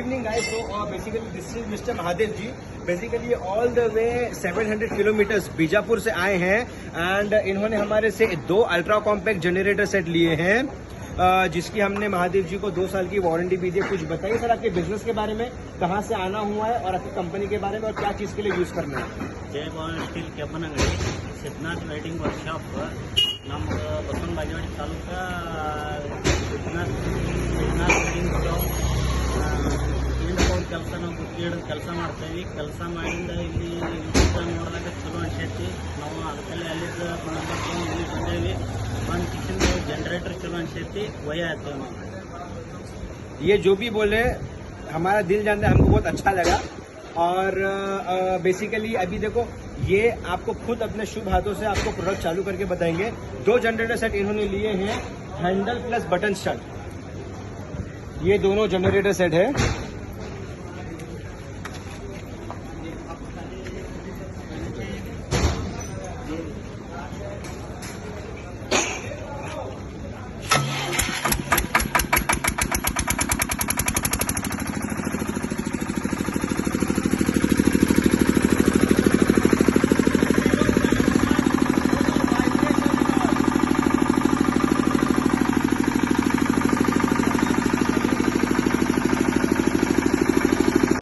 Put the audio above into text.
Evening guys, so basically this is Mr. Mahadev ji. Basically all the way 700 kilometres Bijapur से आए हैं and इन्होंने हमारे से 2 अल्ट्रा कॉम्पैक्ट जनरेटर सेट लिए हैं जिसकी हमने महादेव जी को 2 साल की वारंटी भी दी. कुछ बताइए सर आपके बिजनेस के बारे में, कहाँ से आना हुआ है और आपकी कंपनी के बारे में और क्या चीज़ के लिए यूज़ करना है. जय भवानी स्टील केपनगड़ी Siddhanath welding workshop number Basavana Bagewadi taluka Siddhanath welding shop ಕೆಲಸ ನಾವು ಗುತ್ತಿಗೆಡ ಕೆಲಸ ಮಾಡ್ತೇವೆ. ಕೆಲಸ ಮಾಡಿಂದ ಇಲ್ಲಿ ನೋಡಿದಾಗ ಚಲೋ ಅನ್ಸೈತಿ. ನಾವು ಅದಕ್ಕೆಲ್ಲ ಅಲ್ಲಿದ್ದ ಇಲ್ಲಿ ಬಂದೇವಿ. ಒಂದು ಕಿಚನ್ जनरेटर चलो अनसेती वही आते हैं. ये जो भी बोले हमारा दिल जानता है, हमको बहुत अच्छा लगा. और बेसिकली अभी देखो ये आपको खुद अपने शुभ हाथों से आपको प्रोडक्ट चालू करके बताएंगे. 2 जनरेटर सेट इन्होंने लिए हैं, हैंडल प्लस बटन स्टार्ट. ये दोनों जनरेटर सेट है.